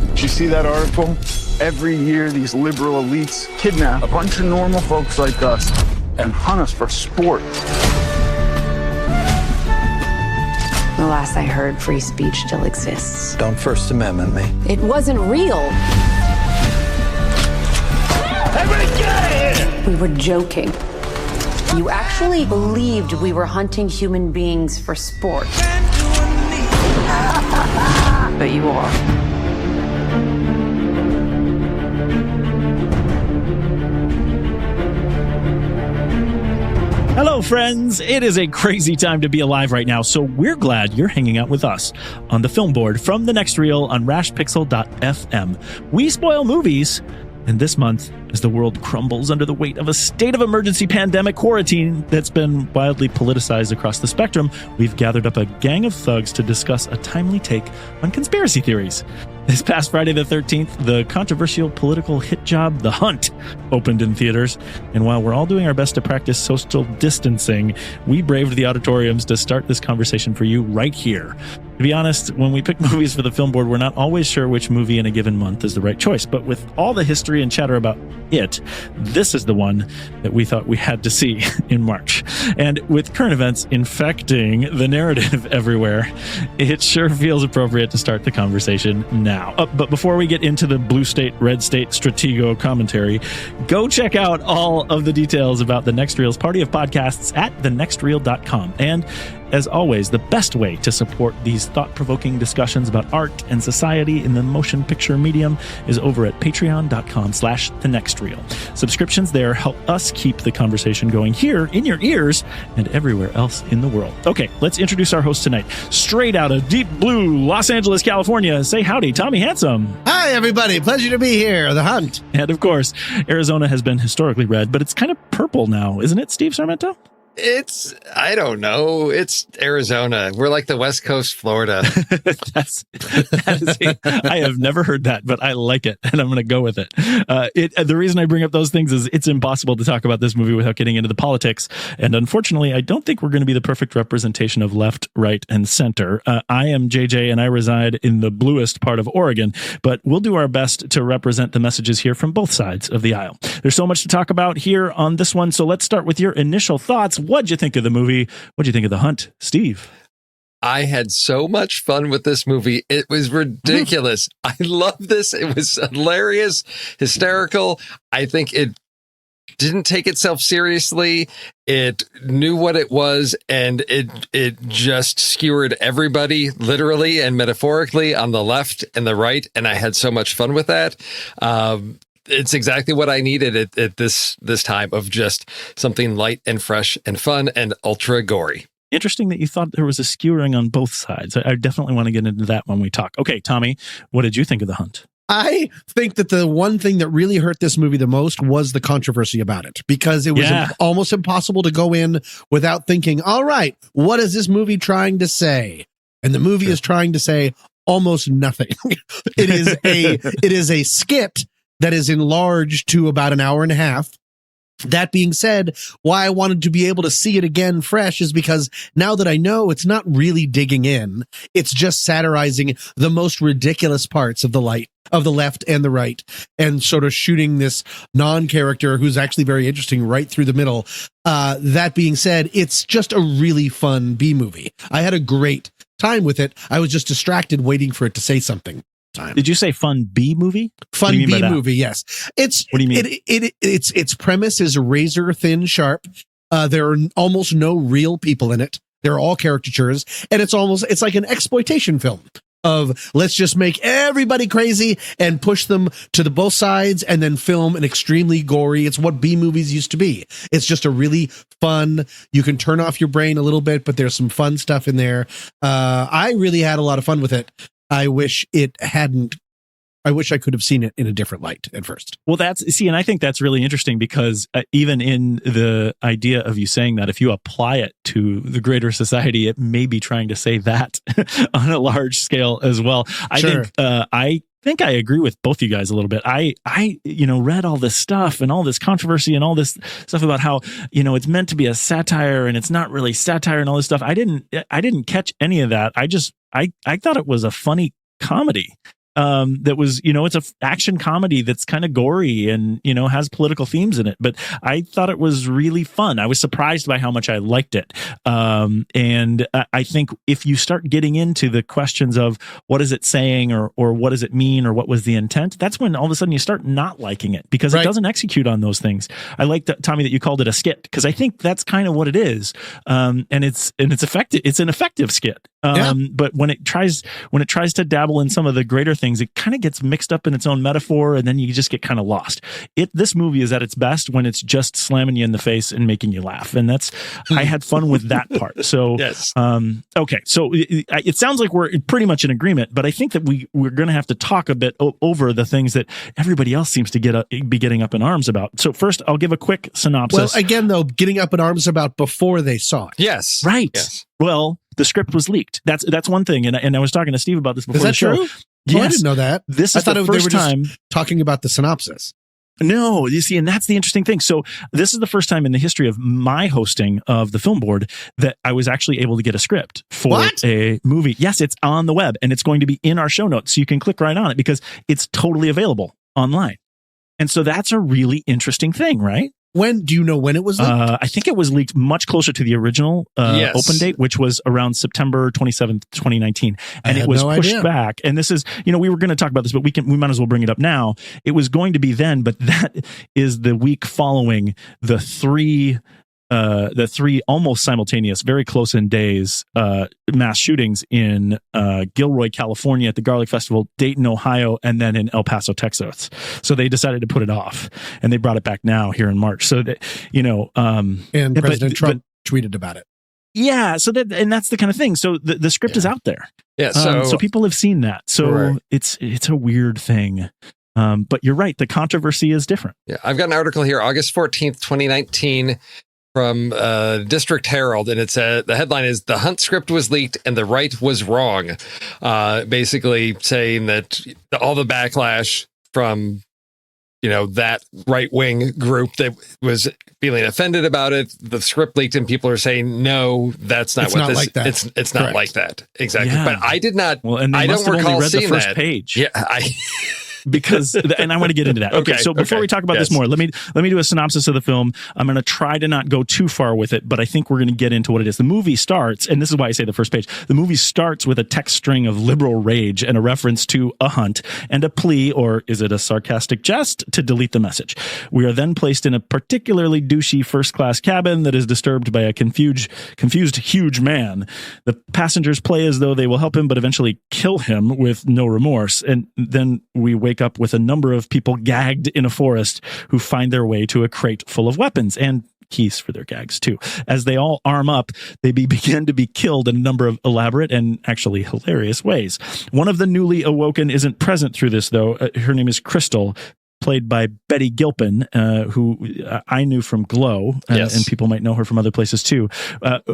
Did you see that article? Every year, these liberal elites kidnap a bunch of normal folks like us and hunt us for sport. The last I heard, free speech still exists. Don't First Amendment me. It wasn't real. Everybody get out of here! We were joking. You actually believed we were hunting human beings for sport. But you are. Hello, friends. It is a crazy time to be alive right now, so we're glad you're hanging out with us on the film board from The Next Reel on rashpixel.fm. We spoil movies, and this month, as the world crumbles under the weight of a state of emergency pandemic quarantine that's been wildly politicized across the spectrum, we've gathered up a gang of thugs to discuss a timely take on conspiracy theories. This past Friday the 13th, the controversial political hit job The Hunt opened in theaters, and while we're all doing our best to practice social distancing, we braved the auditoriums to start this conversation for you right here. To be honest, when we pick movies for the film board, we're not always sure which movie in a given month is the right choice, but with all the history and chatter about it, this is the one that we thought we had to see in March. And with current events infecting the narrative everywhere, it sure feels appropriate to start the conversation now. But before we get into the blue state, red state stratego commentary, go check out all of the details about The Next Reel's party of podcasts at thenextreel.com. And as always, the best way to support these thought-provoking discussions about art and society in the motion picture medium is over at patreon.com/thenextreel. Subscriptions there help us keep the conversation going here in your ears and everywhere else in the world. Okay, let's introduce our host tonight. Straight out of deep blue Los Angeles, California, say howdy, Tommy Handsome. Hi, everybody. Pleasure to be here. The Hunt. And of course, Arizona has been historically red, but it's kind of purple now, isn't it, Steve Sarmento? I don't know. It's Arizona. We're like the West Coast Florida. I have never heard that, but I like it, and I'm going to go with it. The reason I bring up those things is it's impossible to talk about this movie without getting into the politics, and unfortunately, I don't think we're going to be the perfect representation of left, right, and center. I am JJ, and I reside in the bluest part of Oregon, but we'll do our best to represent the messages here from both sides of the aisle. There's so much to talk about here on this one, so let's start with your initial thoughts. What'd you think of the movie? What'd you think of The Hunt, Steve? I had so much fun with this movie. It was ridiculous. I love this. It was hilarious, hysterical. I think it didn't take itself seriously. It knew what it was, and it just skewered everybody literally and metaphorically on the left and the right. And I had so much fun with that. It's exactly what I needed at this time of just something light and fresh and fun and ultra gory. Interesting that you thought there was a skewering on both sides. I definitely want to get into that when we talk. Okay, Tommy, what did you think of The Hunt? I think that the one thing that really hurt this movie the most was the controversy about it, because it was almost impossible to go in without thinking, all right, what is this movie trying to say? And the movie is trying to say almost nothing. It is a skit that is enlarged to about an hour and a half. That being said, why I wanted to be able to see it again fresh is because now that I know it's not really digging in, it's just satirizing the most ridiculous parts of the left and the right, and sort of shooting this non-character who's actually very interesting right through the middle. That being said, it's just a really fun B movie. I had a great time with it. I was just distracted waiting for it to say something. Did you say fun B movie? Fun B movie, yes. What do you mean? Its premise is razor thin sharp. There are almost no real people in it. They're all caricatures, and it's like an exploitation film of let's just make everybody crazy and push them to the both sides and then film an extremely gory. It's what B movies used to be. It's just a really fun, you can turn off your brain a little bit, but there's some fun stuff in there. I really had a lot of fun with it. I wish I could have seen it in a different light at first. Well, and I think that's really interesting because even in the idea of you saying that, if you apply it to the greater society, it may be trying to say that on a large scale as well. I think I agree with both you guys a little bit. I read all this stuff and all this controversy and all this stuff about how, it's meant to be a satire and it's not really satire and all this stuff. I didn't catch any of that. I thought it was a funny comedy. that was, it's a action comedy that's kind of gory and, has political themes in it. But I thought it was really fun. I was surprised by how much I liked it. And I think if you start getting into the questions of what is it saying or what does it mean or what was the intent, that's when all of a sudden you start not liking it because it doesn't execute on those things. I like that, Tommy, that you called it a skit because I think that's kind of what it is. And it's effective. It's an effective skit. But when it tries to dabble in some of the greater things, it kind of gets mixed up in its own metaphor, and then you just get kind of lost. This movie is at its best when it's just slamming you in the face and making you laugh, and I had fun with that part. So yes. Okay, so it sounds like we're pretty much in agreement, but I think that we're going to have to talk a bit over the things that everybody else seems to be getting up in arms about. So first, I'll give a quick synopsis. Well, again, though, getting up in arms about before they saw it. Yes. Right. Yes. Well, the script was leaked. That's one thing, and I was talking to Steve about this before. Is that the show. true? Yes. Oh, I didn't know that. I thought they were just talking about the synopsis. No, you see, and that's the interesting thing. So this is the first time in the history of my hosting of the Film Board that I was actually able to get a script for a movie. Yes, it's on the web, and it's going to be in our show notes, so you can click right on it because it's totally available online. And so that's a really interesting thing, right? Do you know when it was leaked? I think it was leaked much closer to the original open date, which was around September 27th, 2019. And it was pushed back. And this is, we were going to talk about this, but we might as well bring it up now. It was going to be then, but that is the week following the three almost simultaneous, very close in days, mass shootings in Gilroy, California at the Garlic Festival, Dayton, Ohio, and then in El Paso, Texas. So they decided to put it off, and they brought it back now here in March. So that, and President Trump tweeted about it. Yeah. So that's the kind of thing. So the script is out there. Yeah. So people have seen that. So it's a weird thing. But you're right. The controversy is different. Yeah. I've got an article here, August 14th, 2019. From District Herald, and it's the headline is "The Hunt script was leaked and the right was wrong," basically saying that all the backlash from that right wing group that was feeling offended about it, the script leaked, and people are saying no, that's not what this. Like that. It's not like that exactly. Yeah. But I did not. Well, and I must don't have recall only read the seeing first that page. Yeah, because and I want to get into that. Okay, so before we talk about this more, let me do a synopsis of the film. I'm going to try to not go too far with it, but I think we're going to get into what it is. The movie starts, and this is why I say the first page. The movie starts with a text string of liberal rage and a reference to a hunt and a plea, or is it a sarcastic jest, to delete the message. We are then placed in a particularly douchey first-class cabin that is disturbed by a confused huge man. The passengers play as though they will help him, but eventually kill him with no remorse. And then we wake up with a number of people gagged in a forest who find their way to a crate full of weapons and keys for their gags too. As they all arm up, they begin to be killed in a number of elaborate and actually hilarious ways. One of the newly awoken isn't present through this, though. Her name is Crystal, played by Betty Gilpin, who I knew from Glow, and people might know her from other places too.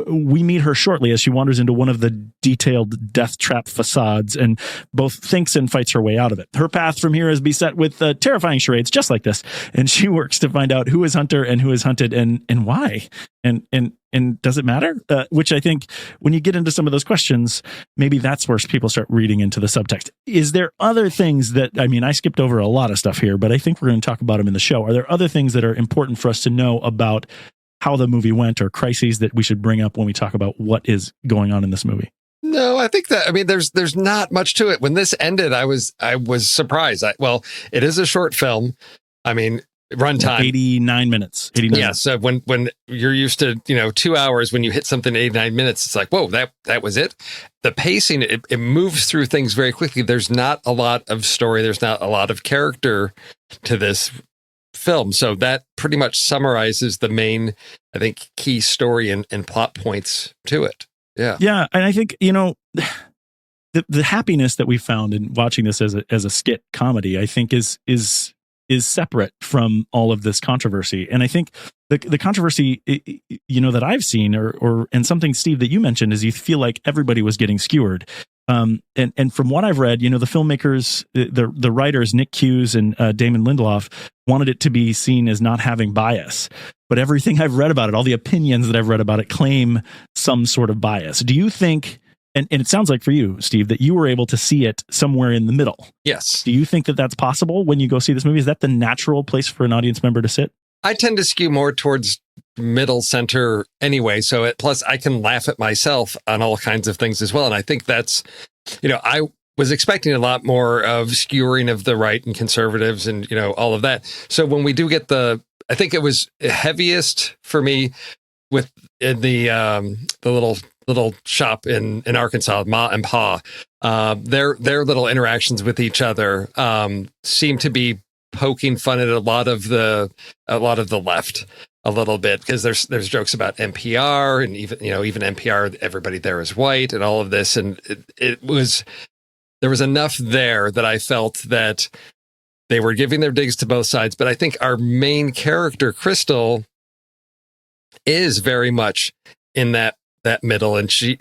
We meet her shortly as she wanders into one of the detailed death trap facades and both thinks and fights her way out of it. Her path from here is beset with terrifying charades just like this, and she works to find out who is hunter and who is hunted and why. And does it matter? Which I think when you get into some of those questions, maybe that's where people start reading into the subtext. Is there other things that, I skipped over a lot of stuff here, but I think we're going to talk about them in the show. Are there other things that are important for us to know about how the movie went or crises that we should bring up when we talk about what is going on in this movie? No, I think that, there's not much to it. When this ended, I was surprised. It is a short film. Runtime 89 minutes. Yeah. So when you're used to 2 hours, when you hit something 89 minutes, it's like, whoa, that was it. The pacing, it moves through things very quickly. There's not a lot of story. There's not a lot of character to this film. So that pretty much summarizes the main, I think, key story and plot points to it. Yeah. Yeah, and I think the happiness that we found in watching this as a skit comedy, I think is separate from all of this controversy. And I think the controversy, that I've seen and something, Steve, that you mentioned is you feel like everybody was getting skewered. And from what I've read, the filmmakers, the writers, Nick Hughes and Damon Lindelof, wanted it to be seen as not having bias. But everything I've read about it, all the opinions that I've read about it, claim some sort of bias. Do you think And it sounds like for you, Steve, that you were able to see it somewhere in the middle. Yes. Do you think that that's possible when you go see this movie? Is that the natural place for an audience member to sit? I tend to skew more towards middle center anyway. So plus I can laugh at myself on all kinds of things as well. And I think that's, I was expecting a lot more of skewering of the right and conservatives and, all of that. So when we do get I think it was heaviest for me with the little shop in Arkansas, Ma and Pa, their little interactions with each other seem to be poking fun at a lot of the left a little bit, because there's jokes about NPR and even NPR, everybody there is white and all of this, and there was enough there that I felt that they were giving their digs to both sides. But I think our main character, Crystal, is very much in that middle, and she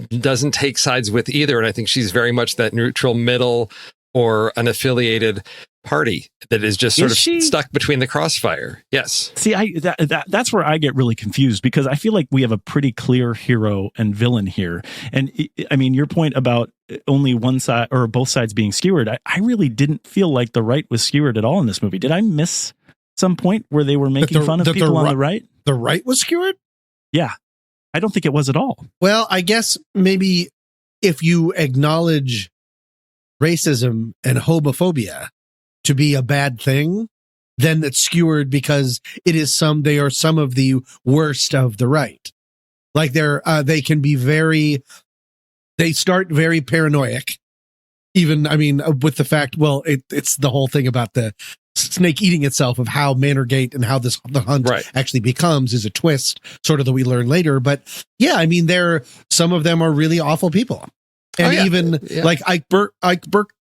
doesn't take sides with either. And I think she's very much that neutral middle or an affiliated party that is just sort of stuck between the crossfire. Yes. See, that's where I get really confused, because I feel like we have a pretty clear hero and villain here. And I mean, your point about only one side or both sides being skewered, I really didn't feel like the right was skewered at all in this movie. Did I miss some point where they were making fun of people on the right? The right was skewered? Yeah. I don't think it was at all. Well, I guess maybe if you acknowledge racism and homophobia to be a bad thing, then it's skewered because they are some of the worst of the right. Like they can be they start very paranoid. Even, with the fact, it's the whole thing about the snake eating itself, of how Manorgate and how the hunt actually becomes is a twist, sort of, that we learn later. But yeah, some of them are really awful people. And like Ike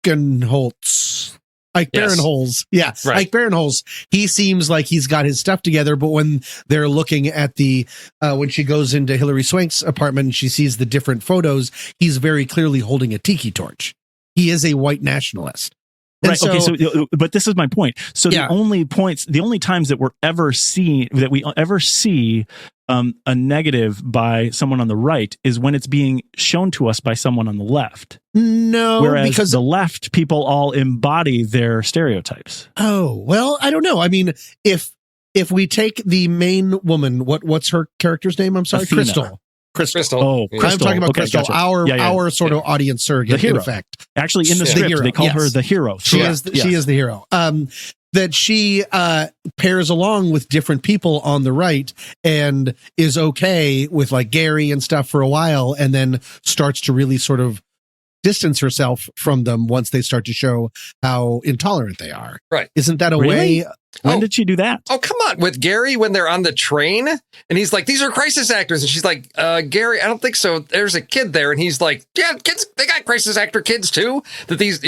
Barinholtz. Ike Barinholtz. He seems like he's got his stuff together, but when they're looking at when she goes into Hilary Swank's apartment and she sees the different photos, he's very clearly holding a tiki torch. He is a white nationalist. Right. But this is my point. So the only times that we ever see a negative by someone on the right is when it's being shown to us by someone on the left. No, whereas because the left people all embody their stereotypes. Oh, well, I don't know. If we take the main woman, what's her character's name? I'm sorry, Athena. Crystal. Oh, Crystal. I'm talking about Okay, Crystal, gotcha. our sort of audience surrogate, the hero. in effect. Actually, in the script, they call her the hero. She is the hero. That she pairs along with different people on the right and is okay with like Gary and stuff for a while, and then starts to really sort of distance herself from them once they start to show how intolerant they are. Right. Isn't that a way? When did she do that? Oh, come on. With Gary, when they're on the train and he's like, these are crisis actors. And she's like, Gary, I don't think so. There's a kid there. And he's like, yeah, kids, they got crisis actor kids too. That these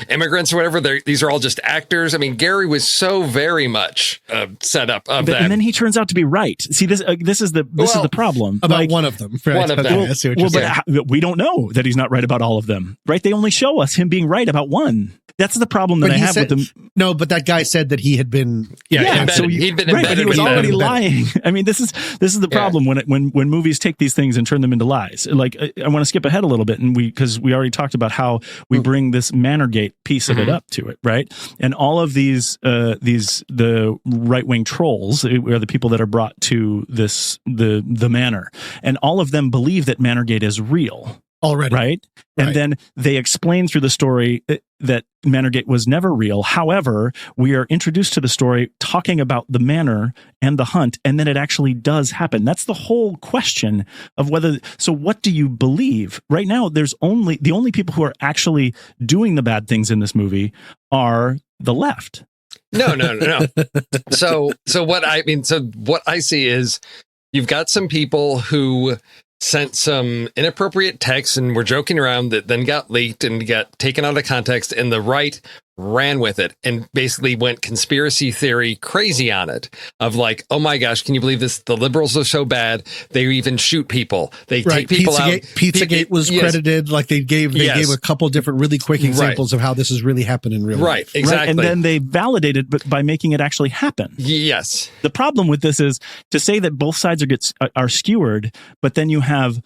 immigrants or whatever, these are all just actors. Gary was so very much set up of that. And then he turns out to be right. See, this is the problem. About one of them. Right? One of them. I see what you're saying. But we don't know that he's not right about all of them, right? They only show us him being right about one. That's the problem that I have with them. No, but that guy said that he had been he'd been embedded. But he was already lying. This is the problem when movies take these things and turn them into lies. Like, I want to skip ahead a little bit, and because we already talked about how we bring this Manorgate piece of it up to it, right? And all of the right wing trolls are the people that are brought to the manor, and all of them believe that Manorgate is real. Already. Right? And then they explain through the story that Manorgate was never real. However, we are introduced to the story talking about the manor and the hunt, and then it actually does happen. That's the whole question of whether. So what do you believe? Right now, the only people who are actually doing the bad things in this movie are the left. No. So what I see is you've got some people who sent some inappropriate texts and were joking around that then got leaked and got taken out of context, and the right ran with it and basically went conspiracy theory crazy on it, of like, oh my gosh, can you believe this? The liberals are so bad. They even shoot people. They take people out. Pizzagate was credited. Like they gave a couple different really quick examples of how this has really happened in real life. Right, exactly. And then they validated by making it actually happen. Yes. The problem with this is to say that both sides are skewered, but then you have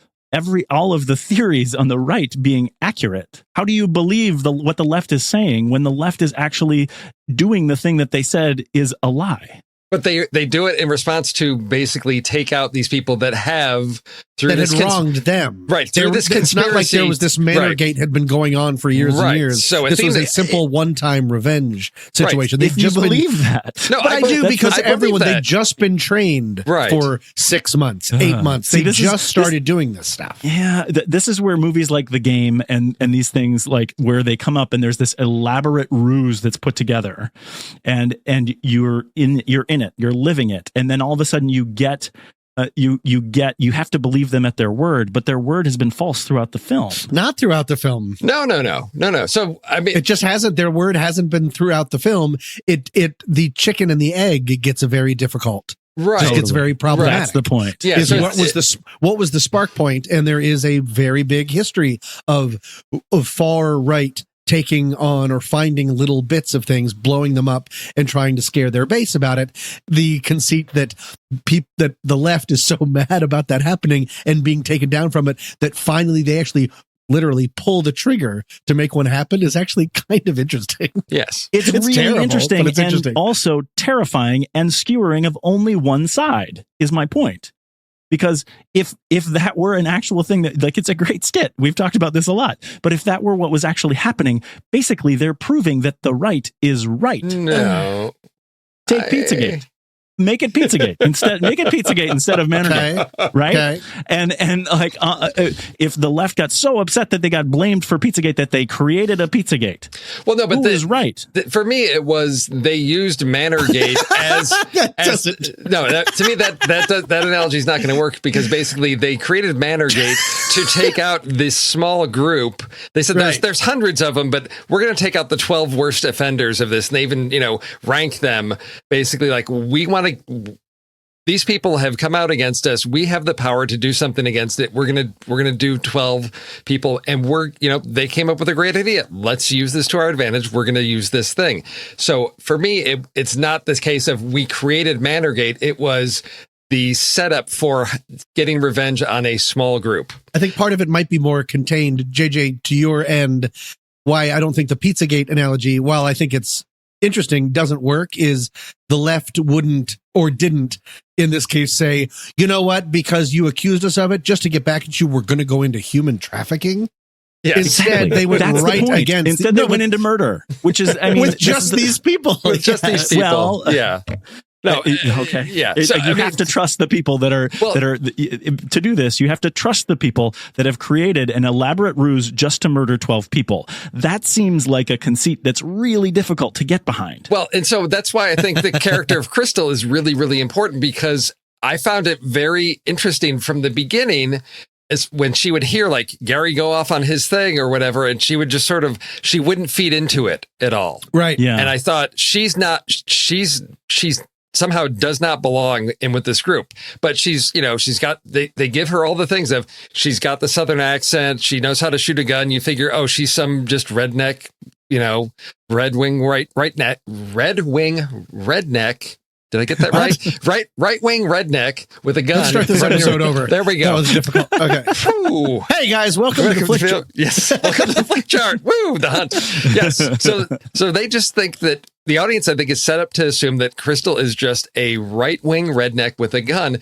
all of the theories on the right being accurate? How do you believe what the left is saying when the left is actually doing the thing that they said is a lie? But they do it in response to basically take out these people that have through that this had wronged them. Right. Through this it's not like there was this Manorgate had been going on for years and years. So this was a simple one-time revenge situation. If you believe that. No, I do, because everyone, they've just been trained for 6 months, 8 months. They just started doing this stuff. Yeah. This is where movies like The Game and these things, like where they come up and there's this elaborate ruse that's put together, and you're in it, you're living it, and then all of a sudden you have to believe them at their word, but their word has been false throughout the film. Not throughout the film. No. So I mean, it just hasn't. Their word hasn't been throughout the film. The chicken and the egg gets very difficult. Right, it gets very problematic. That's the point. Yeah. So what was the spark point? And there is a very big history of far right taking on or finding little bits of things, blowing them up, and trying to scare their base about it. The conceit that that the left is so mad about that happening and being taken down from it that finally they actually literally pull the trigger to make one happen is actually kind of interesting. Yes. It's really terrible, interesting, but it's interesting. And also terrifying and skewering of only one side is my point. Because if that were an actual thing, that, like, it's a great skit. We've talked about this a lot. But if that were what was actually happening, basically they're proving that the right is right. No. Take Pizzagate. Make it Pizzagate instead. Make it Pizzagate instead of Manorgate, right? Okay. And like, if the left got so upset that they got blamed for Pizzagate that they created a Pizzagate. Well, no, but who is right? For me, it was they used Manorgate as to me that analogy is not going to work, because basically they created Manorgate to take out this small group. They said there's hundreds of them, but we're going to take out the 12 worst offenders of this. And they even rank them basically like, we want to. These people have come out against us. We have the power to do something against it. We're gonna do 12 people, and they came up with a great idea. Let's use this to our advantage. We're gonna use this thing. So for me, it's not this case of we created Manorgate. It was the setup for getting revenge on a small group. I think part of it might be more contained, JJ, to your end. Why I don't think the Pizzagate analogy, while I think it's interesting, doesn't work, is the left wouldn't or didn't in this case say, you know what, because you accused us of it, just to get back at you, we're going to go into human trafficking. Yeah, instead they went right against. Instead they went into murder, which is, I mean, with just these people. With just these people. Well, yeah. No, okay. Yeah. So, you have to trust the people that are to do this. You have to trust the people that have created an elaborate ruse just to murder 12 people. That seems like a conceit that's really difficult to get behind. Well, and so that's why I think the character of Crystal is really, really important, because I found it very interesting from the beginning. Is when she would hear like Gary go off on his thing or whatever, and she would just she wouldn't feed into it at all. Right. Yeah. And I thought she's somehow does not belong in with this group, but she's got, they give her all the things of, she's got the Southern accent. She knows how to shoot a gun. You figure, oh, she's some just redneck, red wing redneck. Did I get that right? Right wing redneck with a gun. Let's start this episode over. There we go. That was difficult. Okay. Hey guys, welcome to the Flick Chart. Yes, welcome to the Flick Chart. Woo, the hunt. Yes. So they just think that the audience, I think, is set up to assume that Crystal is just a right wing redneck with a gun,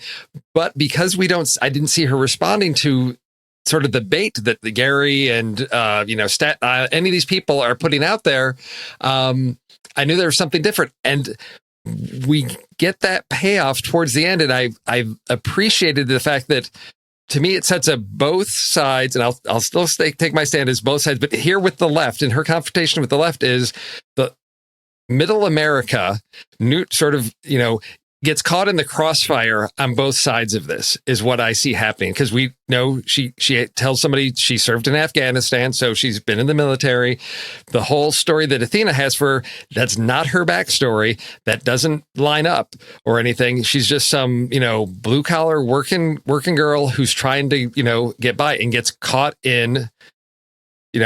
but because I didn't see her responding to sort of the bait that the Gary and any of these people are putting out there, I knew there was something different. And we get that payoff towards the end, and I appreciated the fact that, to me, it sets up both sides, and I'll still take my stand as both sides. But here with the left, and her confrontation with the left is the middle America, gets caught in the crossfire on both sides of this, is what I see happening. Because we know she tells somebody she served in Afghanistan, so she's been in the military. The whole story that Athena has for her, that's not her backstory. That doesn't line up or anything. She's just some, blue collar working girl who's trying to, get by, and gets caught in,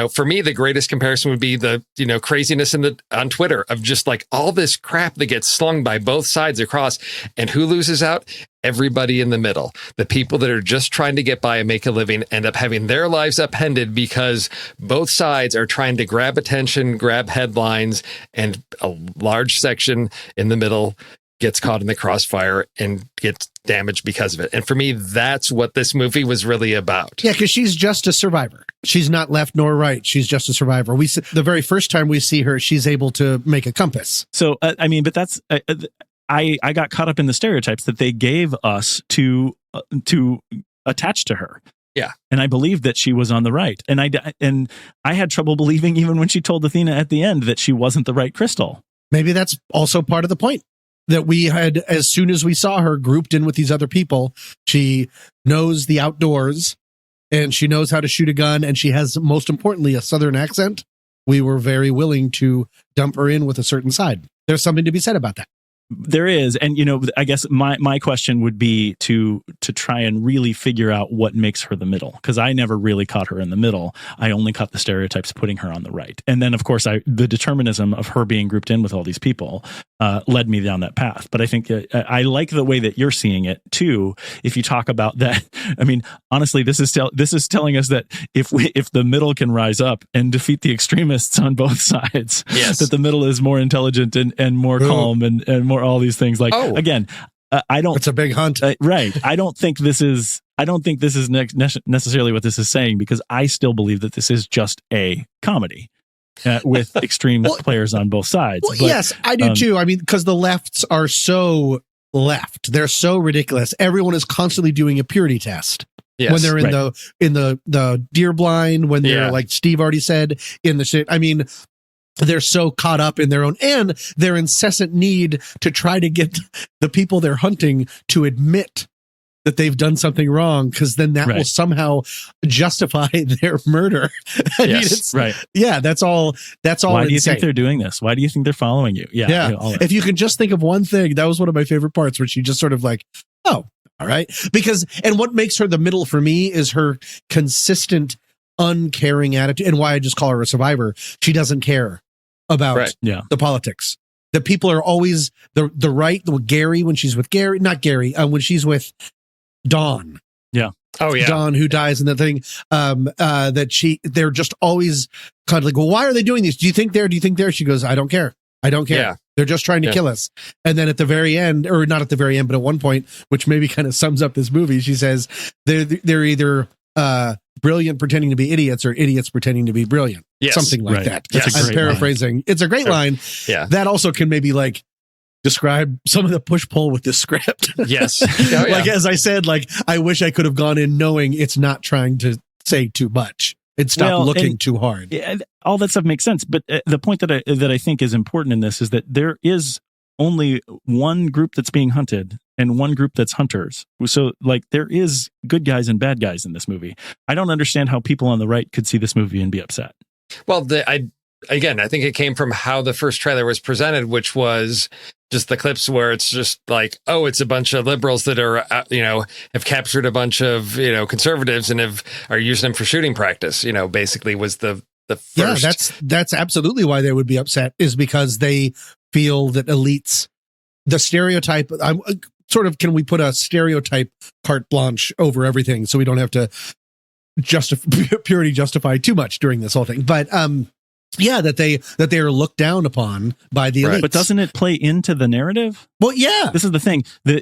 for me, the greatest comparison would be the, craziness on Twitter of just like all this crap that gets slung by both sides across. And who loses out? Everybody in the middle. The people that are just trying to get by and make a living end up having their lives upended because both sides are trying to grab attention, grab headlines, and a large section in the middle gets caught in the crossfire and gets damaged because of it. And for me, that's what this movie was really about. Yeah, because she's just a survivor. She's not left nor right. She's just a survivor. The very first time we see her, she's able to make a compass. So, but that's... I got caught up in the stereotypes that they gave us to attach to her. Yeah. And I believed that she was on the right. And I had trouble believing even when she told Athena at the end that she wasn't the right Crystal. Maybe that's also part of the point. That we had, as soon as we saw her grouped in with these other people, she knows the outdoors and she knows how to shoot a gun, and she has, most importantly, a Southern accent. We were very willing to dump her in with a certain side. There's something to be said about that. There is. And, I guess my question would be to try and really figure out what makes her the middle, because I never really caught her in the middle. I only caught the stereotypes putting her on the right. And then, of course, the determinism of her being grouped in with all these people led me down that path. But I think I like the way that you're seeing it, too. If you talk about that, honestly, this is telling us that if the middle can rise up and defeat the extremists on both sides, yes, that the middle is more intelligent and more calm and more all these things. Like, again, I don't. It's a big hunt, right? I don't think this is necessarily what this is saying, because I still believe that this is just a comedy with extreme players on both sides. Well, yes, I do too. Because the lefts are so left, they're so ridiculous. Everyone is constantly doing a purity test. Yes, when they're in the deer blind, when they're like Steve already said in the shit. They're so caught up in their own and their incessant need to try to get the people they're hunting to admit that they've done something wrong, because then that will somehow justify their murder. Right. Yeah, that's all. Why do you think they're doing this? Why do you think they're following you? Yeah. If you can just think of one thing, that was one of my favorite parts, where she just sort of like, oh, all right. And what makes her the middle for me is her consistent, uncaring attitude, and why I just call her a survivor. She doesn't care about the politics. The people are always the right. Gary, when she's with Gary, not Gary, when she's with Dawn. Yeah. Oh yeah. Dawn, who dies in the thing. They're just always kind of like, well, why are they doing this? Do you think they're? She goes, I don't care. Yeah. They're just trying to kill us. And then at the very end, or not at the very end, but at one point, which maybe kind of sums up this movie, she says they're either brilliant pretending to be idiots or idiots pretending to be brilliant. Yes. Something like that. That's I'm paraphrasing. Line. It's a great line. Yeah. That also can maybe like describe some of the push-pull with this script. Yes. Like, as I said, like, I wish I could have gone in knowing it's not trying to say too much. It stopped looking too hard. All that stuff makes sense. But the point that I think is important in this is that there is only one group that's being hunted and one group that's hunters. So, like, there is good guys and bad guys in this movie. I don't understand how people on the right could see this movie and be upset. Well, I think it came from how the first trailer was presented, which was just the clips where it's just like, oh, it's a bunch of liberals that are, have captured a bunch of, conservatives and are using them for shooting practice, basically was the first. Yeah, that's absolutely why they would be upset, is because they feel that elites, the stereotype, can we put a stereotype carte blanche over everything so we don't have to purity justify too much during this whole thing. But, that they are looked down upon by the elites. But doesn't it play into the narrative? Well, yeah. This is the thing. The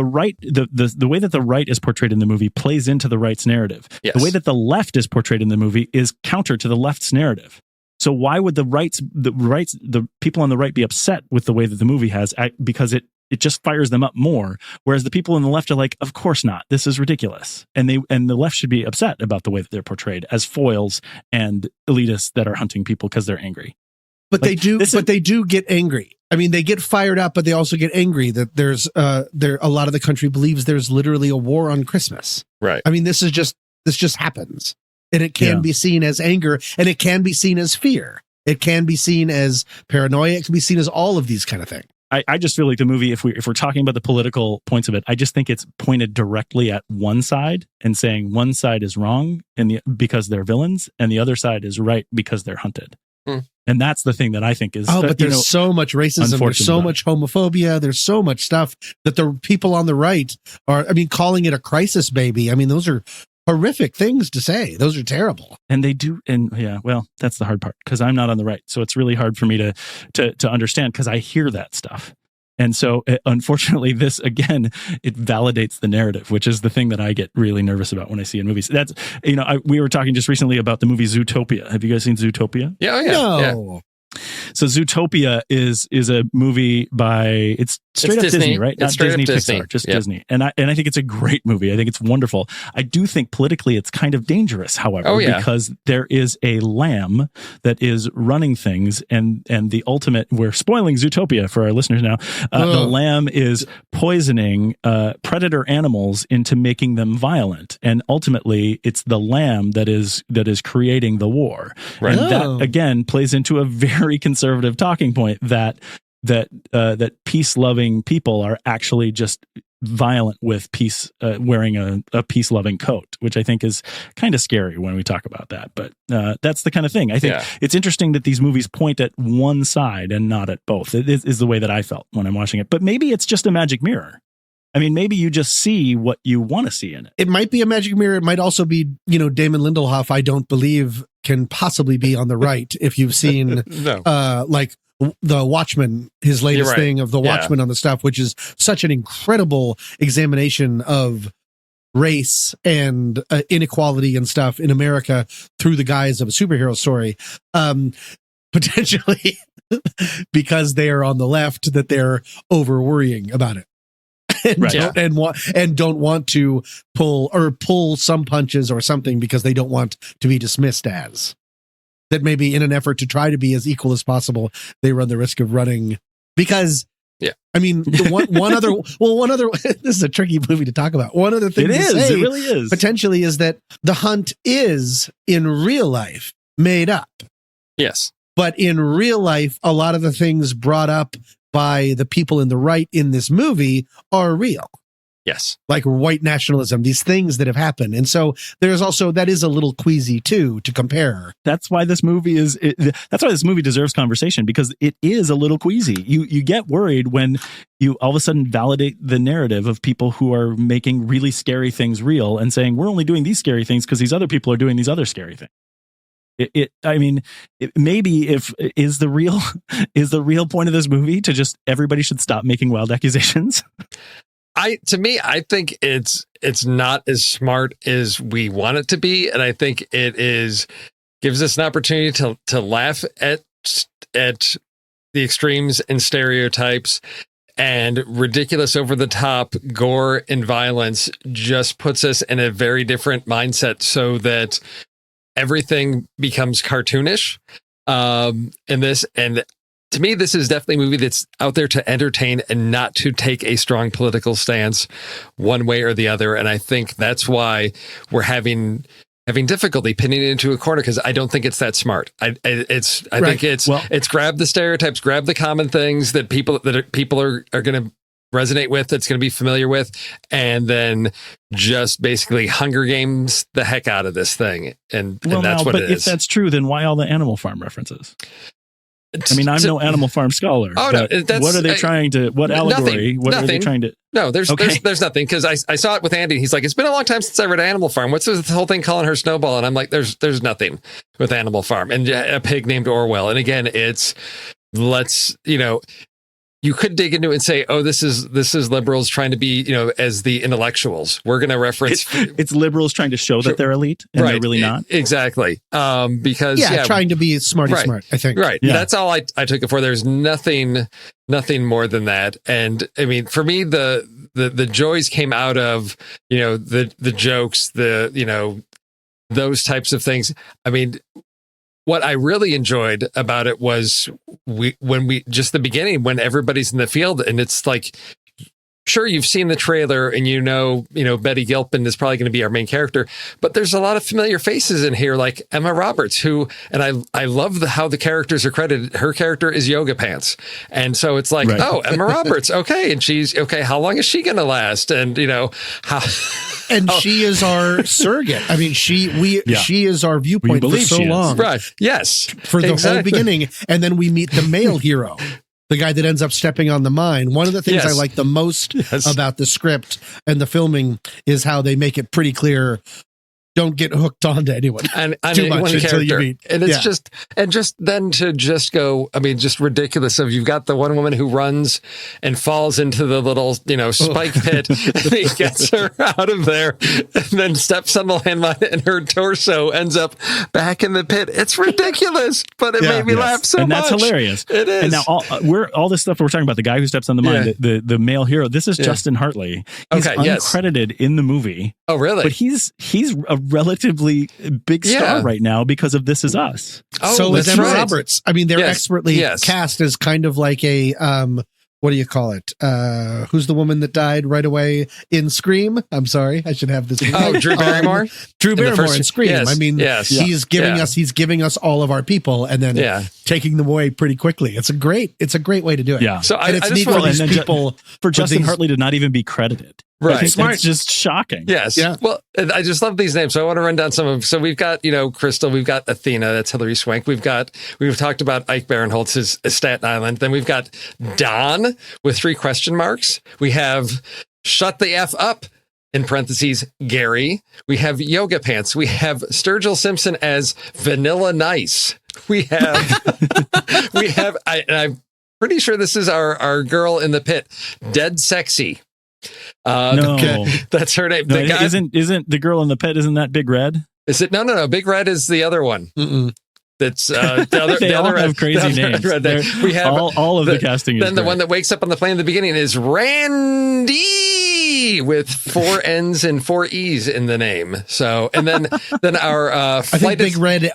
right, the way that the right is portrayed in the movie plays into the right's narrative. Yes. The way that the left is portrayed in the movie is counter to the left's narrative. So why would the people on the right be upset with the way that the movie has, because it just fires them up more, whereas the people on the left are like, of course not, this is ridiculous, and the left should be upset about the way that they're portrayed as foils and elitists that are hunting people because they're angry. But they do get angry. I mean, they get fired up, but they also get angry that there's a lot of the country believes there's literally a war on Christmas. Right. I mean, this just happens, and it can be seen as anger, and it can be seen as fear. It can be seen as paranoia. It can be seen as all of these kind of things. I just feel like the movie, if we're talking about the political points of it, I just think it's pointed directly at one side and saying one side is wrong because they're villains and the other side is right because they're hunted. And that's the thing that I think is but there's so much racism, there's so much homophobia, there's so much stuff that the people on the right are, calling it a crisis baby. Those are horrific things to say. Those are terrible. And they do. And yeah, well, that's the hard part because I'm not on the right. So it's really hard for me to understand because I hear that stuff. And so, unfortunately, this, again, it validates the narrative, which is the thing that I get really nervous about when I see in movies. That's, we were talking just recently about the movie Zootopia. Have you guys seen Zootopia? Yeah, yeah. No. Yeah. So Zootopia is a movie by it's straight up Disney, right? Not Disney Pixar, just Disney. And I think it's a great movie. I think it's wonderful. I do think politically it's kind of dangerous, however, because there is a lamb that is running things, and the ultimate, we're spoiling Zootopia for our listeners now. The lamb is poisoning predator animals into making them violent, and ultimately it's the lamb that is creating the war. Right. And that again plays into a very conservative talking point that peace-loving people are actually just violent with peace, wearing a peace-loving coat, which I think is kind of scary when we talk about that. But that's the kind of thing. I think it's interesting that these movies point at one side and not at both. It is the way that I felt when I'm watching it. But maybe it's just a magic mirror. Maybe you just see what you want to see in it. It might be a magic mirror. It might also be, Damon Lindelof, I don't believe can possibly be on the right. If you've seen, like The Watchmen, his latest thing of The Watchmen on the stuff, which is such an incredible examination of race and inequality and stuff in America through the guise of a superhero story. Potentially because they are on the left, that they're over worrying about it. And don't want to pull some punches or something because they don't want to be dismissed as that. Maybe in an effort to try to be as equal as possible, they run the risk of running this is a tricky movie to talk about. One other thing it really is potentially is that the hunt is in real life made up. Yes. But in real life, a lot of the things brought up by the people in the right in this movie are real. Yes. Like white nationalism, these things that have happened. And so there's also, that is a little queasy too, to compare. That's why this movie that's why this movie deserves conversation, because it is a little queasy. You get worried when you all of a sudden validate the narrative of people who are making really scary things real and saying, we're only doing these scary things because these other people are doing these other scary things. Maybe is the real point of this movie to just everybody should stop making wild accusations? I think it's not as smart as we want it to be, and I think it gives us an opportunity to laugh at the extremes and stereotypes, and ridiculous, over the top gore and violence just puts us in a very different mindset, so that everything becomes cartoonish in this. And to me, this is definitely a movie that's out there to entertain and not to take a strong political stance one way or the other. And I think that's why we're having difficulty pinning it into a corner, because I don't think it's that smart. I think it's grab the stereotypes, grab the common things that people are going to resonate with, that's going to be familiar with, and then just basically Hunger Games the heck out of this thing. And that's what it is. But if that's true, then why all the Animal Farm references? I'm no Animal Farm scholar. Oh, no, what are they trying to? What allegory? Nothing. Are they trying to? No, there's nothing, because I saw it with Andy. He's like, it's been a long time since I read Animal Farm. What's this whole thing calling her Snowball? And I'm like, there's nothing with Animal Farm and a pig named Orwell. And again, you could dig into it and say, oh, this is liberals trying to be, as the intellectuals. We're going to reference it's liberals trying to show that they're elite, and they're really not. Exactly. Because trying to be smart, I think. Right. Yeah. That's all I took it for. There's nothing more than that. And I mean, for me, the joys came out of, the jokes, those types of things. I mean, what I really enjoyed about it was when the beginning, when everybody's in the field, and it's like sure, you've seen the trailer and you know, Betty Gilpin is probably going to be our main character, but there's a lot of familiar faces in here, like Emma Roberts, who, and I love how the characters are credited. Her character is Yoga Pants. And so it's like, oh, Emma Roberts. Okay. And she's okay. How long is she going to last? And how, and she is our surrogate. I mean, she is our viewpoint for so long. Right. Yes. For the whole beginning. And then we meet the male hero. The guy that ends up stepping on the mine. One of the things I like the most about the script and the filming is how they make it pretty clear. Don't get hooked onto anyone and too much until you meet. And it's just then to just go, I mean, just ridiculous. So you've got the one woman who runs and falls into the little, spike pit, and he gets her out of there and then steps on the landmine and her torso ends up back in the pit. It's ridiculous, but it made me laugh so much. And that's hilarious. It is. And now all this stuff we're talking about, the guy who steps on the mine, the male hero, this is Justin Hartley. He's uncredited in the movie. Oh, really? But he's a relatively big star right now because of This Is Us. Oh, so is Emma Roberts. I mean, they're expertly cast as kind of like a what do you call it? Who's the woman that died right away in Scream? I'm sorry, I should have this. Oh, Drew Barrymore. Drew Barrymore in Scream. Yes, I mean, he's giving us all of our people, and then taking them away pretty quickly. It's a great way to do it. Yeah. So it's neat for these people for Justin Hartley to not even be credited. Right. It's just shocking. Yes. Yeah. Well, I just love these names. So I want to run down some of. So we've got, Crystal. We've got Athena. That's Hilary Swank. We've talked about Ike Barinholtz's Staten Island. Then we've got Don with 3 question marks. We have Shut the F Up, in parentheses, Gary. We have Yoga Pants. We have Sturgill Simpson as Vanilla Nice. We have, I'm pretty sure this is our girl in the pit, Dead Sexy. No, that's her name. No, isn't the girl in the pit? Isn't that Big Red? Is it? No. Big Red is the other one. Mm-mm. That's the other. They all have crazy names. We have all of the casting. Then the one that wakes up on the plane in the beginning is Randy with 4 N's and 4 E's in the name. So, and then our I think Big Red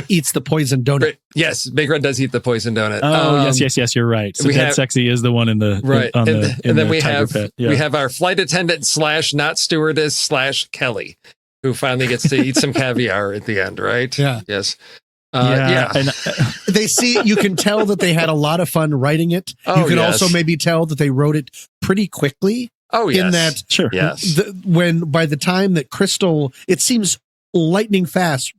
eats the poison donut. Yes, Big Red does eat the poison donut. Oh, yes, you're right. So Dead Sexy is the one in the right, and then we have pit. We have our flight attendant / not stewardess / Kelly, who finally gets to eat some caviar at the end. Right? Yeah. Yes. And you can tell that they had a lot of fun writing it. You can also maybe tell that they wrote it pretty quickly. Oh, yes. In that, sure. Yes. By the time that Crystal, it seems lightning fast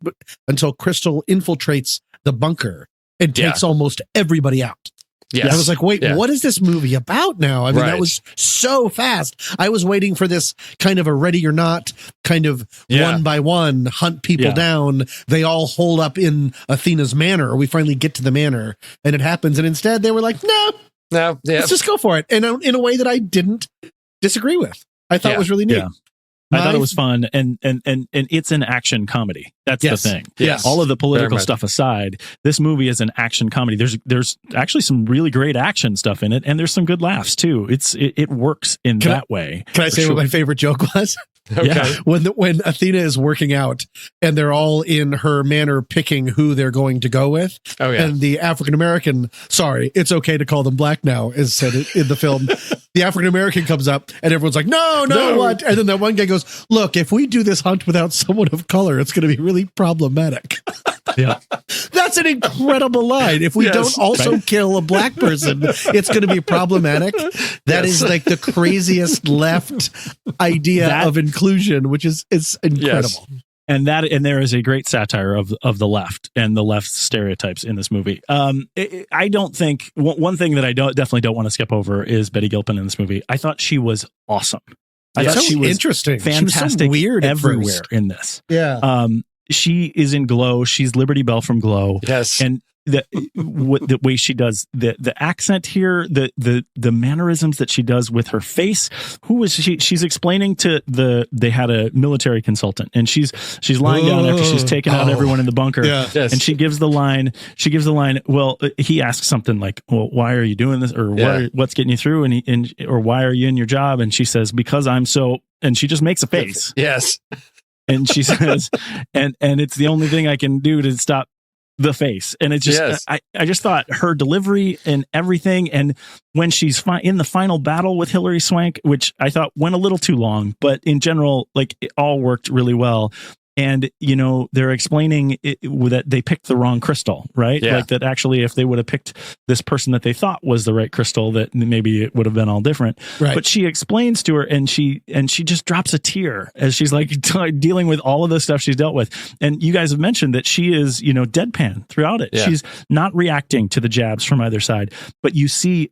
until Crystal infiltrates the bunker and takes almost everybody out. Yes. I was like, wait, what is this movie about now? I mean, that was so fast. I was waiting for this kind of a Ready or Not kind of one by one hunt people down. They all hold up in Athena's manor. We finally get to the manor and it happens. And instead they were like, no, let's just go for it. And in a way that I didn't disagree with. I thought it was really neat. Yeah. I thought it was fun, and it's an action comedy. That's the thing. Yes. All of the political stuff aside, this movie is an action comedy. There's actually some really great action stuff in it, and there's some good laughs too. It works in that way. Can I say what my favorite joke was? Okay. Yeah. When Athena is working out and they're all in her manor picking who they're going to go with. Oh, yeah. And the African American, sorry, it's okay to call them black now, is said in the film. The African American comes up and everyone's like, no, what? And then that one guy goes, look, if we do this hunt without someone of color, it's going to be really problematic. Yeah. That's an incredible line. If we don't also kill a black person, it's going to be problematic. That is like the craziest left idea of inclusion, which is incredible. Yes. And there is a great satire of the left and the left stereotypes in this movie. I don't think one thing that I definitely don't want to skip over is Betty Gilpin in this movie. I thought she was awesome. I thought she was interesting, fantastic, she was so weird everywhere in this. Yeah. She is in Glow. She's Liberty Bell from Glow. Yes. And the way she does the accent here, the mannerisms that she does with her face. Who was she? She's explaining they had a military consultant, and she's lying down after she's taken out everyone in the bunker. Yeah. Yes. And she gives the line. Well, he asks something like, well, why are you doing this? Or what's getting you through? Or why are you in your job? And she says, because I'm so, and she just makes a face. Yes. And she says, and it's the only thing I can do to stop the face. And it just, I just thought her delivery and everything. And when she's in the final battle with Hilary Swank, which I thought went a little too long, but in general, like it all worked really well. And, you know, they're explaining that they picked the wrong crystal, right? Yeah. Like that actually, if they would have picked this person that they thought was the right crystal, that maybe it would have been all different. Right. But she explains to her and she just drops a tear as she's like dealing with all of the stuff she's dealt with. And you guys have mentioned that she is, you know, deadpan throughout it. Yeah. She's not reacting to the jabs from either side, but you see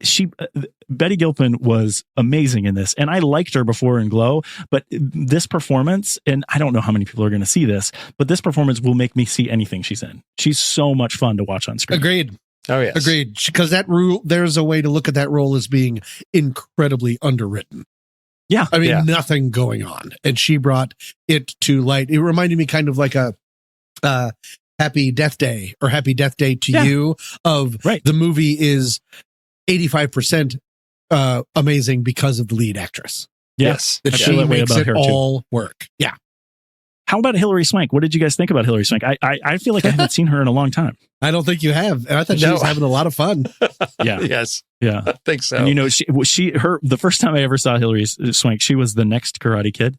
Betty Gilpin was amazing in this. And I liked her before in Glow, but this performance, and I don't know how many people are going to see this, but this performance will make me see anything she's in. She's so much fun to watch on screen. Agreed. Oh, yes. Agreed. Because there's a way to look at that role as being incredibly underwritten. Yeah. I mean, nothing going on. And she brought it to light. It reminded me kind of like a Happy Death Day or Happy Death Day to You of the movie is 85% amazing because of the lead actress. Yes. That she makes it all work. Yeah. How about Hilary Swank? What did you guys think about Hilary Swank? I feel like I haven't seen her in a long time. I don't think you have. And I thought she was having a lot of fun. Yeah. Yes. Yeah. I think so. And you know, the first time I ever saw Hilary Swank, she was the next Karate Kid.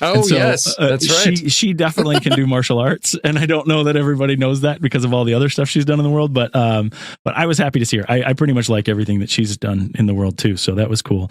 Oh, so, yes. That's right. She definitely can do martial arts. And I don't know that everybody knows that because of all the other stuff she's done in the world. But I was happy to see her. I pretty much like everything that she's done in the world, too. So that was cool.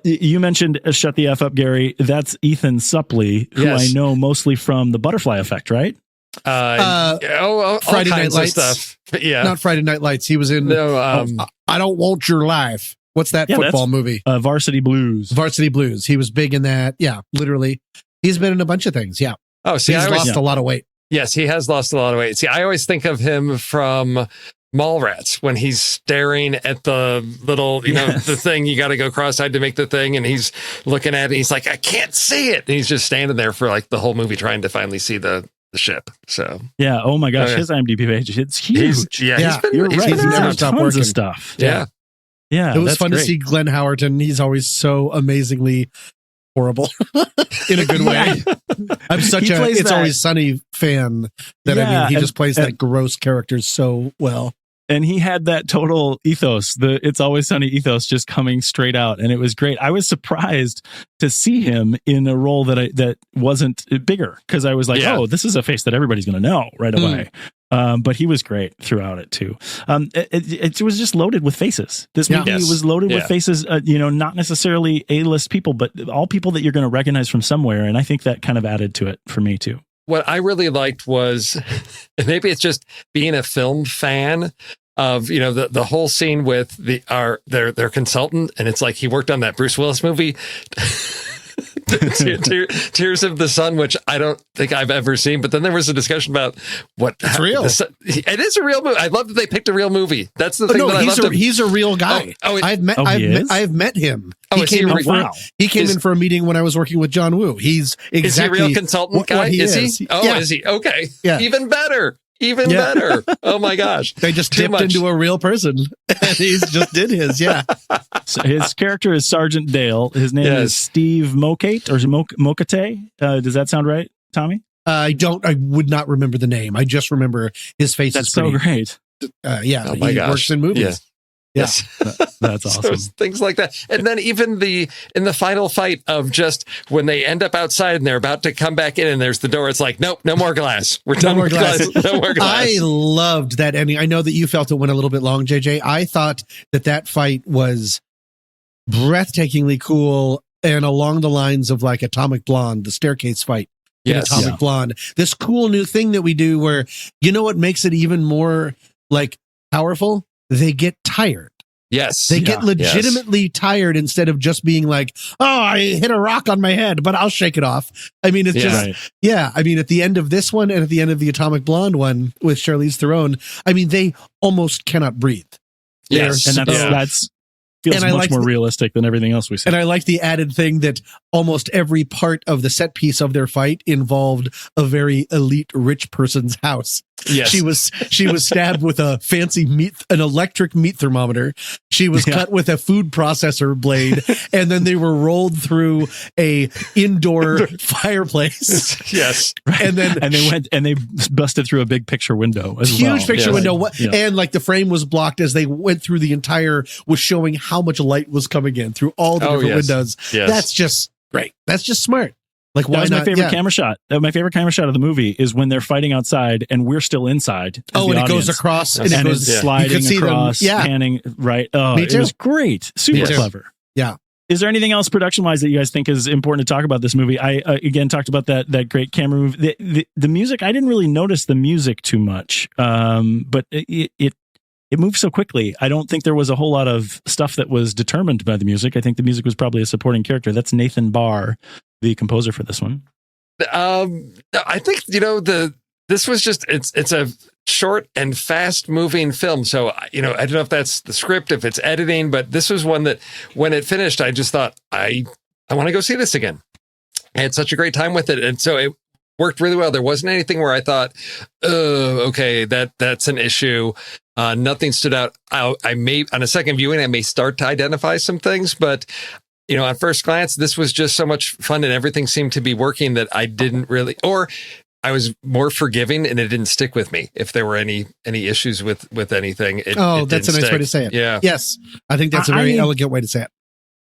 You mentioned Shut the F Up, Gary. That's Ethan Suplee, who I know mostly from The Butterfly Effect, right? Friday Night Lights stuff. Yeah. Not Friday Night Lights. He was in I Don't Want Your Life. What's that football movie? Varsity Blues. Varsity Blues. He was big in that. Yeah, literally. He's been in a bunch of things. Yeah. Oh, see, he's lost a lot of weight. Yes, he has lost a lot of weight. See, I always think of him from Mallrats when he's staring at the little, you know, the thing. You got to go cross-eyed to make the thing. And he's looking at it. He's like, I can't see it. And he's just standing there for like the whole movie trying to finally see the ship. So yeah. Oh my gosh, his IMDb page, it's huge. You're right. He's never stopped working. Of stuff. Yeah. Yeah. It was fun to see Glenn Howerton. He's always so amazingly horrible in a good way. I'm such a It's Always Sunny fan that I mean, he just plays that gross character so well. And he had that total ethos, the It's Always Sunny ethos just coming straight out. And it was great. I was surprised to see him in a role that wasn't bigger because I was like, oh, this is a face that everybody's going to know right away. But he was great throughout it too. It was just loaded with faces. This movie was loaded with faces, you know, not necessarily A-list people, but all people that you're going to recognize from somewhere. And I think that kind of added to it for me too. What I really liked was, maybe it's just being a film fan of, you know, the whole scene with their consultant, and it's like he worked on that Bruce Willis movie. Tears of the Sun, which I don't think I've ever seen, but then there was a discussion about it's real. It is a real movie. I love that they picked a real movie. That's the thing. No, that I loved. He's a real guy. I've met him. He came in for a meeting when I was working with John Woo. He's exactly is he a real consultant guy? Is he? Oh, is he? Okay. Yeah. Even better. Even better. Oh my gosh. They just dipped into a real person and he's just did his. Yeah. So his character is Sergeant Dale. His name is Steve Mokate or Mokate. Does that sound right, Tommy? I would not remember the name. I just remember his face. That's so great. Yeah. Oh my gosh. Works in movies. Yeah. Yes. That's awesome. So things like that. And then even in the final fight of just when they end up outside and they're about to come back in and there's the door, it's like, nope, no more glass. We're done with glass. No more glass. I loved that ending. I know that you felt it went a little bit long, JJ. I thought that fight was breathtakingly cool and along the lines of like Atomic Blonde, the staircase fight. Atomic Blonde. This cool new thing that we do where, you know what makes it even more like powerful? They get tired. Yes. They get legitimately tired instead of just being like, oh, I hit a rock on my head, but I'll shake it off. I mean, it's I mean, at the end of this one and at the end of the Atomic Blonde one with Charlize Theron, I mean, they almost cannot breathe. Yes. And that's feels much more realistic than everything else we see. And I like the added thing that almost every part of the set piece of their fight involved a very elite rich person's house. Yes. She was stabbed with a fancy an electric meat thermometer. She was cut with a food processor blade, and then they were rolled through a indoor fireplace. Yes. And then they busted through a big picture window as well. Huge picture window. Yeah. And like the frame was blocked as they went through the entire, was showing how much light was coming in through all the different windows. Yes. That's just great. That's just smart. Like, why that was not? my favorite camera shot. My favorite camera shot of the movie is when they're fighting outside and we're still inside. Oh, and it goes across and it goes sliding across, panning. Right. Oh, it was great. Super clever. Yeah. Is there anything else production-wise that you guys think is important to talk about this movie? I again talked about that great camera move. The music, I didn't really notice the music too much, but it moved so quickly. I don't think there was a whole lot of stuff that was determined by the music. I think the music was probably a supporting character. That's Nathan Barr, the composer for this one. I think, this was just, it's a short and fast moving film. So, I don't know if that's the script, if it's editing, but this was one that when it finished, I just thought, I want to go see this again. I had such a great time with it. And so it worked really well. There wasn't anything where I thought, oh, okay, that's an issue. Nothing stood out. I may, on a second viewing, I may start to identify some things, but on first glance, this was just so much fun and everything seemed to be working that I didn't really, or I was more forgiving and it didn't stick with me. If there were any issues with anything, it that's a nice way to say it. Yeah. Yes. I think that's a very elegant way to say it.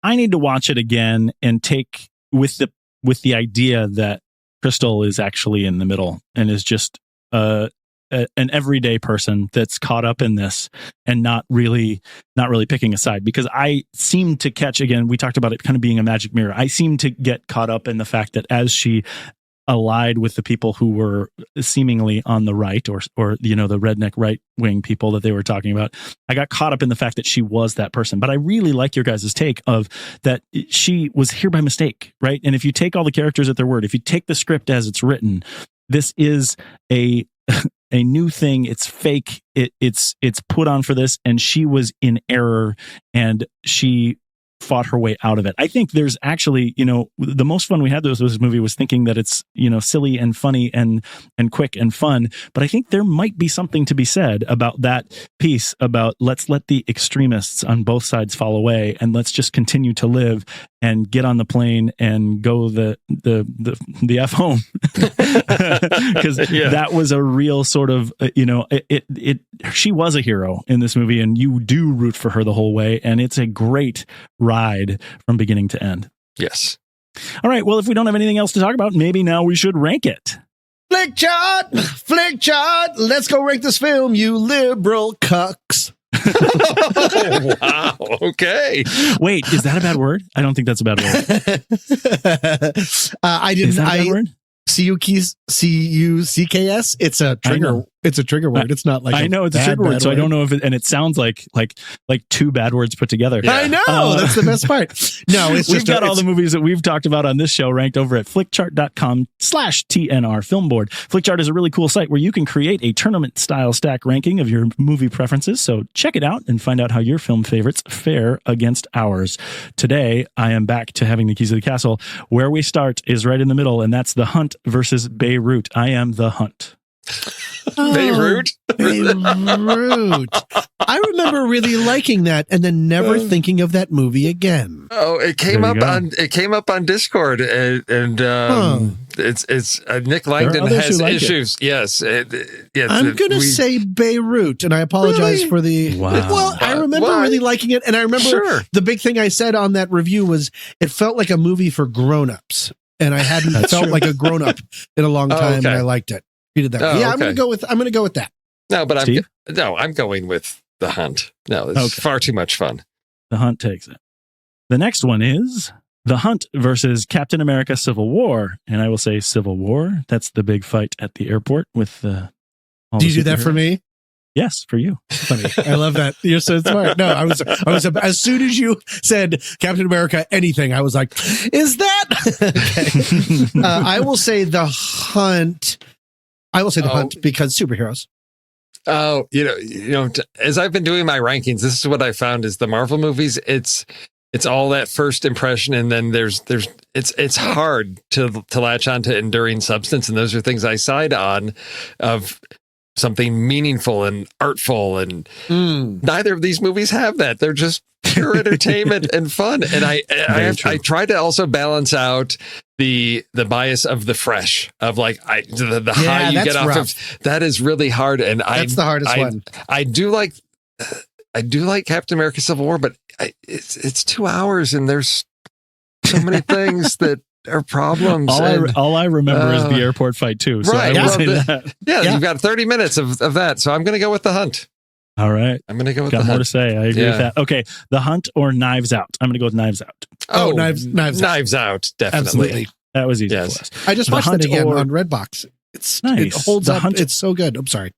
I need to watch it again and take with the idea that Crystal is actually in the middle and is just an everyday person that's caught up in this and not really picking a side, because I seem to catch, again, we talked about it kind of being a magic mirror. I seem to get caught up in the fact that as she allied with the people who were seemingly on the right or the redneck right wing people that they were talking about, I got caught up in the fact that she was that person. But I really like your guys' take of that she was here by mistake, right? And if you take all the characters at their word, if you take the script as it's written, this is a new thing. It's fake. It's put on for this, and she was in error, and she fought her way out of it. I think there's actually, the most fun we had with this movie was thinking that it's, silly and funny and quick and fun. But I think there might be something to be said about that piece about let's let the extremists on both sides fall away and let's just continue to live and get on the plane and go the F home. Because that was a real sort of, she was a hero in this movie and you do root for her the whole way. And it's a great ride from beginning to end. Yes. All right. Well, if we don't have anything else to talk about, maybe now we should rank it. Flick chart. Let's go rank this film, you liberal cucks. Oh, wow. Okay. Wait, is that a bad word? I don't think that's a bad word. I didn't. Is that a bad word? CUCKS. It's a trigger. It's a trigger word. It's not like I know it's a trigger word, so I don't know if it, and it sounds like two bad words put together. Yeah. I know that's the best part. No, it's we've got all the movies that we've talked about on this show ranked over at flickchart.com/TNR Film Board. Flickchart is a really cool site where you can create a tournament style stack ranking of your movie preferences. So check it out and find out how your film favorites fare against ours. Today, I am back to having the keys of the castle. Where we start is right in the middle, and that's The Hunt versus Beirut. I am The Hunt. Beirut. Beirut. I remember really liking that and then never thinking of that movie again. Oh, it came up on Discord and it's Nick Langdon has issues. It. Yes. I'm going to say Beirut, and I apologize for the Well, I remember really liking it, and I remember the big thing I said on that review was it felt like a movie for grown-ups, and I hadn't felt like a grown-up in a long time, and I liked it. Did that. I'm going to go with that. No, but I'm going with The Hunt. No, it's far too much fun. The Hunt takes it. The next one is The Hunt versus Captain America: Civil War, and I will say Civil War. That's the big fight at the airport with the. Do you do that for me? Yes, for you. Funny. I love that. You're so smart. No, I was as soon as you said Captain America anything, I was like, is that okay? I will say The Hunt. I will say The Hunt because superheroes. Oh, as I've been doing my rankings, this is what I found is the Marvel movies. It's all that first impression, and then it's hard to latch on to enduring substance, and those are things I side on. Of something meaningful and artful, and neither of these movies have that. They're just pure entertainment and fun. And I try to also balance out the bias of the fresh, of like the high you get off of that is really hard. And that's the hardest one. I do like Captain America: Civil War, but it's 2 hours and there's so many things that are problems. All I remember is the airport fight too. So right. I will say that. Yeah, you've got 30 minutes of that. So I'm going to go with The Hunt. All right. I'm going to go with The Hunt. Got more to say. I agree with that. Okay. The Hunt or Knives Out? I'm going to go with Knives Out. Oh, Knives Out. Definitely. Absolutely. That was easy for us. I just watched it again on Redbox. It holds up. It's so good. I'm sorry.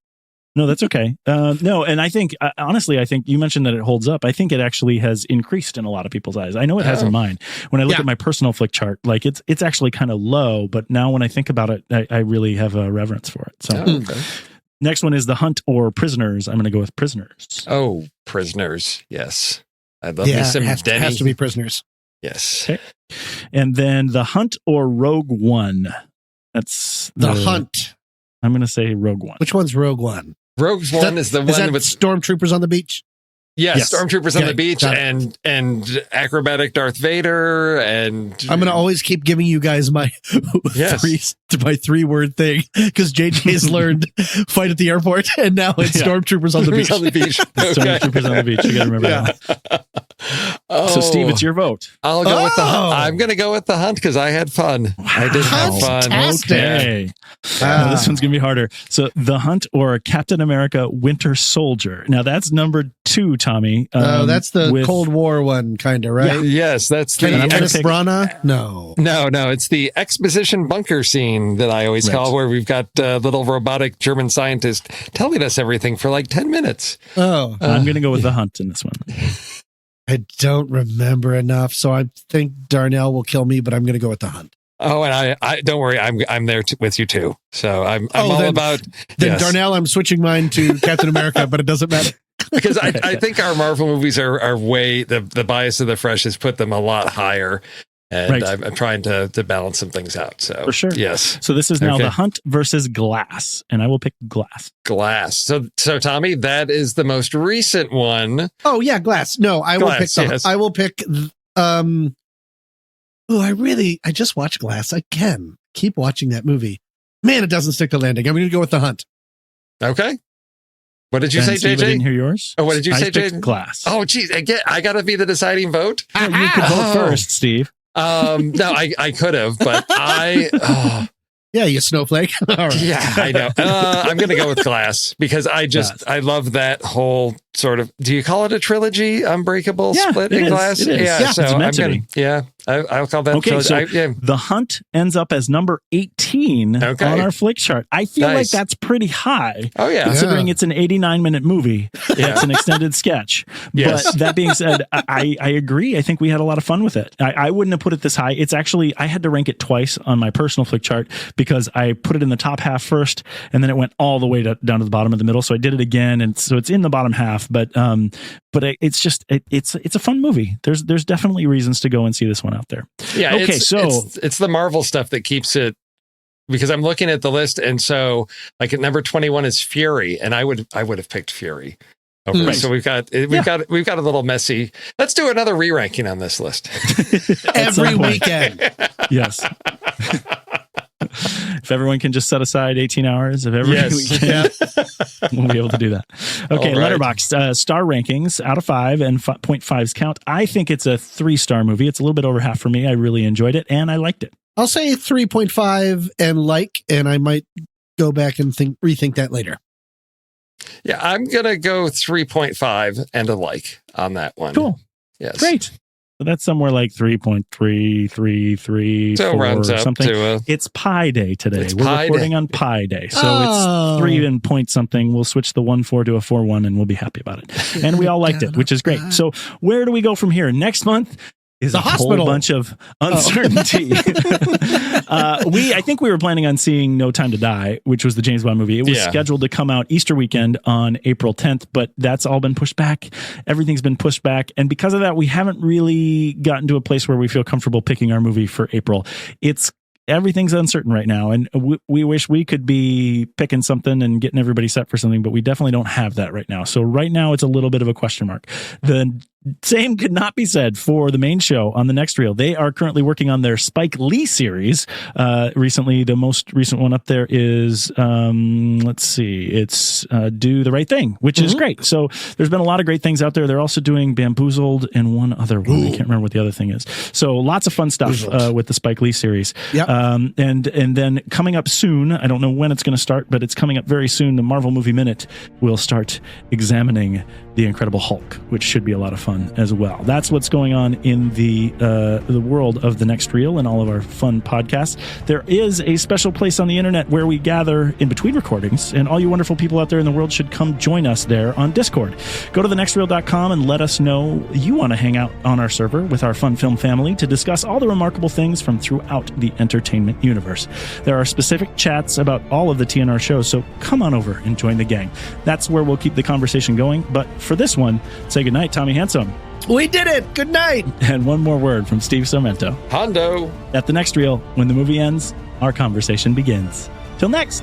No, that's okay. No, and I think, honestly, I think you mentioned that it holds up. I think it actually has increased in a lot of people's eyes. I know it has in mine. When I look at my personal flick chart, like it's actually kind of low, but now when I think about it, I really have a reverence for it. So next one is The Hunt or Prisoners. I'm going to go with Prisoners. Oh, Prisoners. Yes. I love me some Denny. It has to be Prisoners. Yes. Okay. And then The Hunt or Rogue One. That's The Hunt. I'm going to say Rogue One. Which one's Rogue One? Rogue One is the one with stormtroopers on the beach. Yes, stormtroopers on the beach and acrobatic Darth Vader, and I'm going to always keep giving you guys my my 3-word thing because JJ has learned fight at the airport, and now it's stormtroopers on the beach. Stormtroopers on the beach. You got to remember that. So, Steve, it's your vote. I'll go with The Hunt. I'm going to go with The Hunt because I had fun. I did have fun. Okay. This one's going to be harder. So, The Hunt or Captain America: Winter Soldier. Now, that's number 2, Tommy. That's the Cold War one, kind of, right? Yeah, yes, that's the Brana. No, it's the exposition bunker scene that I always call, where we've got little robotic German scientists telling us everything for like 10 minutes. I'm going to go with The Hunt in this one. I don't remember enough, so I think Darnell will kill me, but I'm going to go with The Hunt. Oh, and I don't worry, I'm there with you too. So I'm all about. Then Darnell, I'm switching mine to Captain America, but it doesn't matter. Because I think our Marvel movies are way, the bias of the fresh has put them a lot higher. And I'm trying to balance some things out. So for sure. Yes. So this is now The Hunt versus Glass. And I will pick Glass. Glass. So Tommy, that is the most recent one. Oh yeah, Glass. No, I will pick I will pick I just watched Glass again. Keep watching that movie. Man, it doesn't stick to landing. I'm going to go with The Hunt. Okay. What did you say, Steve, JJ? I didn't hear yours. Oh, what did you say, JJ? Glass. Oh, geez. I got to be the deciding vote? No, you could vote first, Steve. No, I could have, but yeah, you snowflake. All right. Yeah, I know. I'm going to go with Glass because I love that whole sort of, do you call it a trilogy? Unbreakable, Split, and Glass? It is. Yeah, so I'm going to, I'll call that. Okay, so The Hunt ends up as number 18 on our flick chart. I feel like that's pretty high. Oh, yeah. Considering it's an 89-minute movie. It's an extended sketch. Yes. But that being said, I agree. I think we had a lot of fun with it. I wouldn't have put it this high. It's actually, I had to rank it twice on my personal flick chart because I put it in the top half first, and then it went all the way down to the bottom of the middle. So I did it again, and so it's in the bottom half. But it's just it's a fun movie. There's definitely reasons to go and see this one out there. Yeah. Okay. It's the Marvel stuff that keeps it, because I'm looking at the list, and so like at number 21 is Fury, and I would have picked Fury. Okay. Right. So we've got a little messy. Let's do another re-ranking on this list every weekend. Yes. If everyone can just set aside 18 hours of every weekend, we'll be able to do that. Okay, Letterboxd star rankings out of 5 and 0.5s count. I think it's a 3-star movie. It's a little bit over half for me. I really enjoyed it, and I liked it. I'll say 3.5 and I might go back and rethink that later. Yeah, I'm going to go 3.5 and a like on that one. Cool. Yes. Great. So that's somewhere like 3.333 so rounds up something. To it's Pi Day today. We're recording on Pi Day. So it's 3 and point something. We'll switch the 1.4 to a 4.1 and we'll be happy about it. And we all liked it, which is great. So where do we go from here? Next month is a whole bunch of uncertainty. I think we were planning on seeing No Time to Die, which was the James Bond movie. It was scheduled to come out Easter weekend on April 10th, but that's all been pushed back. Everything's been pushed back. And because of that, we haven't really gotten to a place where we feel comfortable picking our movie for April. everything's uncertain right now, and we wish we could be picking something and getting everybody set for something, but we definitely don't have that right now. So right now it's a little bit of a question mark. The same could not be said for the main show on the next reel. They are currently working on their Spike Lee series. Recently, the most recent one up there is, let's see, it's Do the Right Thing, which is great. So there's been a lot of great things out there. They're also doing Bamboozled and one other one. I can't remember what the other thing is. So lots of fun stuff with the Spike Lee series. Yep. And then coming up soon, I don't know when it's going to start, but it's coming up very soon. The Marvel Movie Minute will start examining The Incredible Hulk, which should be a lot of fun as well. That's what's going on in the world of the next reel and all of our fun podcasts. There is a special place on the internet where we gather in between recordings, and all you wonderful people out there in the world should come join us there on Discord. Go to thenextreel.com and let us know you want to hang out on our server with our fun film family to discuss all the remarkable things from throughout the entertainment universe. There are specific chats about all of the TNR shows, so come on over and join the gang. That's where we'll keep the conversation going. But for this one, say goodnight, Tommy Handsome. We did it. Good night. And one more word from Steve Sarmento. Hondo. At the next reel, when the movie ends, our conversation begins. Till next.